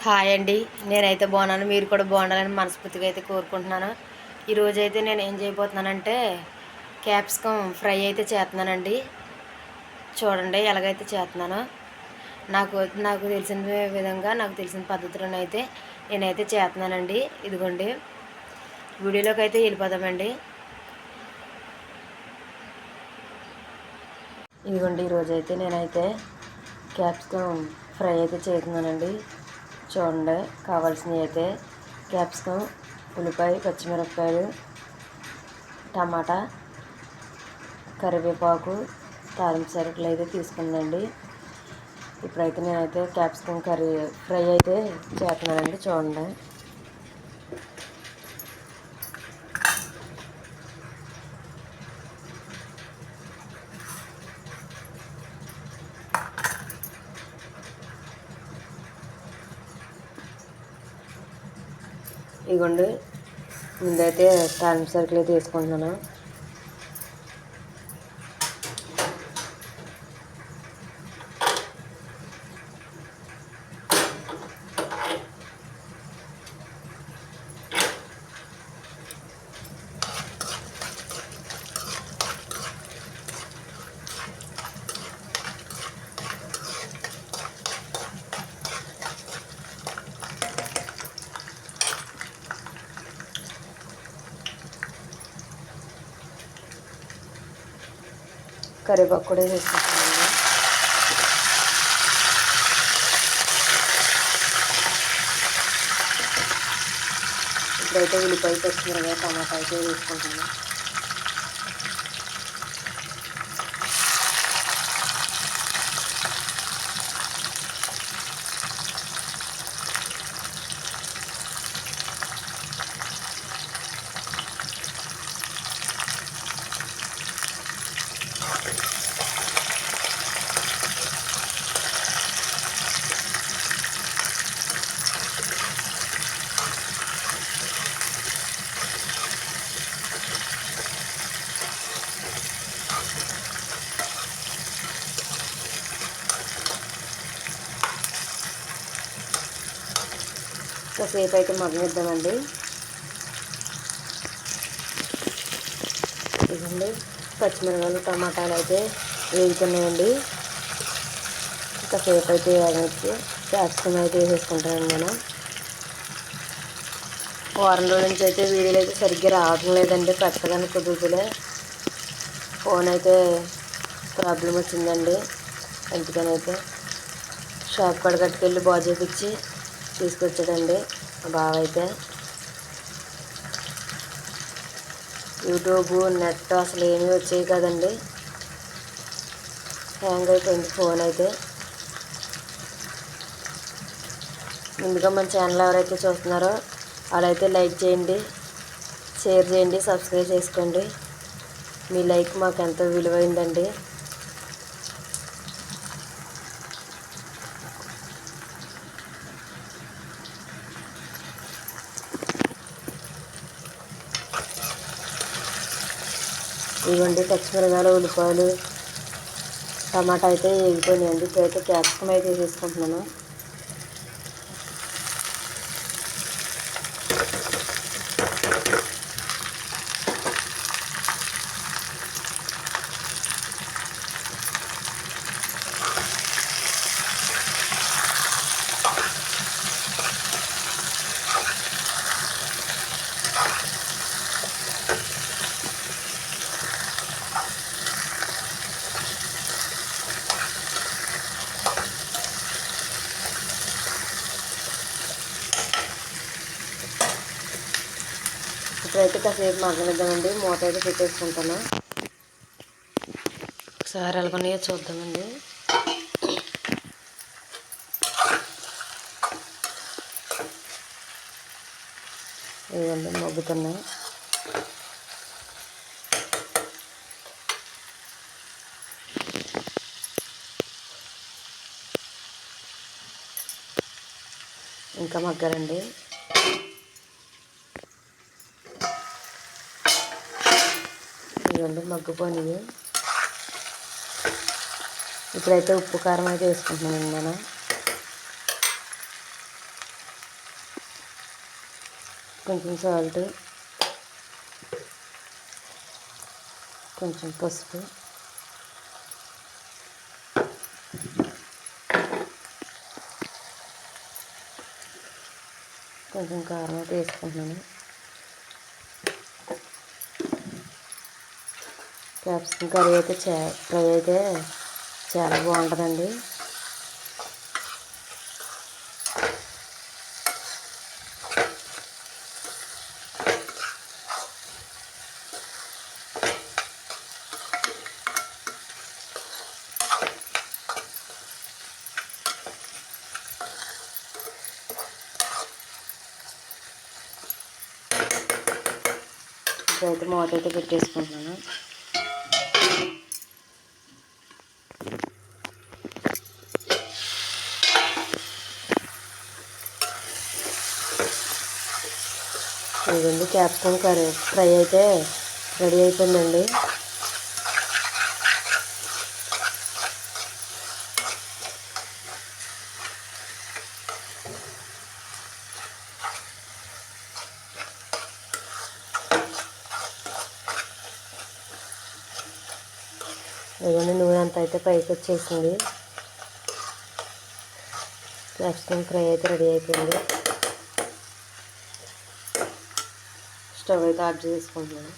Hi అండి. నేనైతే బాగున్నాను. మీరు కూడా బాగుండాలని మనస్ఫూర్తిగా అయితే కోరుకుంటున్నాను. ఈరోజైతే నేను ఏం చేయబోతున్నానంటే క్యాప్సికమ్ ఫ్రై అయితే చేస్తున్నానండి. చూడండి ఎలాగైతే చేస్తున్నానో. నాకు నాకు తెలిసిన విధంగా నాకు తెలిసిన పద్ధతిలోనైతే నేనైతే చేస్తున్నానండి. ఇదిగోండి వీడియోలోకి అయితే వెళ్ళిపోదామండి. ఇదిగోండి ఈరోజైతే నేనైతే క్యాప్సికమ్ ఫ్రై అయితే చేస్తున్నానండి. చూడండి కావాల్సినవి అయితే క్యాప్సికమ్, ఉల్లిపాయ, పచ్చిమిరపకాయలు, టమాటా, కరివేపాకు, తాలింపు సరుకులు అయితే తీసుకుందండి. ఇప్పుడైతే నేనైతే క్యాప్సికమ్ కర్రీ ఫ్రై అయితే చేస్తున్నానండి. చూడండి ఇదిగోండి ముందైతే తాలింపు సరుకులు అయితే వేసుకుంటున్నాను. కరివేపాకు కూడా వేసుకుంటున్నాను. ఇప్పుడైతే ఉల్లిపాయ, పచ్చిమిరపకాయ, టమాటా అయితే వేసుకుంటున్నాను. కాసేపు అయితే మగ్గనిద్దామండి. ఇదండి పచ్చిమిరపకాయలు, టమాటాలు అయితే వేగుతున్నాయండి. కాసేపు అయితే వేగనిచ్చి క్యాప్సికమ్ అయితే వేసేసుకుంటానండి నేను. వారం రోజుల నుంచి అయితే వీడియోలు అయితే సరిగ్గా రావడం లేదండి. పెట్టడానికి కుదురుతులే. ఫోన్ అయితే ప్రాబ్లం వచ్చిందండి. అందుకని అయితే షాప్ కాడ కట్టుకెళ్ళి బాగు చేపించి తీసుకొచ్చాడండి మా బావ అయితే. యూట్యూబ్, నెట్ అసలు ఏమీ వచ్చాయి కదండి. హ్యాంగ్ అయిపోయింది ఫోన్ అయితే. ముందుగా మన ఛానల్ ఎవరైతే చూస్తున్నారో వాళ్ళైతే లైక్ చేయండి, షేర్ చేయండి, సబ్స్క్రైబ్ చేసుకోండి. మీ లైక్ మాకు ఎంతో విలువైందండి. ఇవ్వండి పచ్చిమిరపకాయలు, ఉల్లిపాయలు, టమాటా అయితే వేగిపోయినాయండి. ఇప్పుడైతే క్యాప్సికమ్ అయితే వేసుకుంటున్నాను. ఇప్పుడైతే కాసేపు మగ్గనిద్దామండి. మూత అయితే పెట్టేసుకుంటాను. ఒకసారి ఎలాగొన్నాయో చూద్దామండి. ఇవన్నీ మగ్గుతున్నాయి. ఇంకా మగ్గాలండి. ఇవన్నీ మగ్గిపోయినాయి. ఇప్పుడైతే ఉప్పు, కారం అయితే వేసుకుంటున్నాను నేను. కొంచెం సాల్ట్, కొంచెం పసుపు, కొంచెం కారం అయితే వేసుకుంటున్నాను. క్యాప్సికమ్ కర్రీ అయితే ఫ్రై అయితే చాలా బాగుంటుందండి. ఇప్పుడైతే మూత అయితే పెట్టేసుకుంటున్నాను. ఇదండి క్యాప్సికమ్ కర్రీ ఫ్రై అయితే రెడీ అయిపోయిందండి. ఇదిగోండి నూనె అంతా అయితే పైకి వచ్చేసింది. క్యాప్సికమ్ ఫ్రై అయితే రెడీ అయిపోయింది. స్టవ్ అయితే ఆఫ్ చేసుకుంటున్నాను.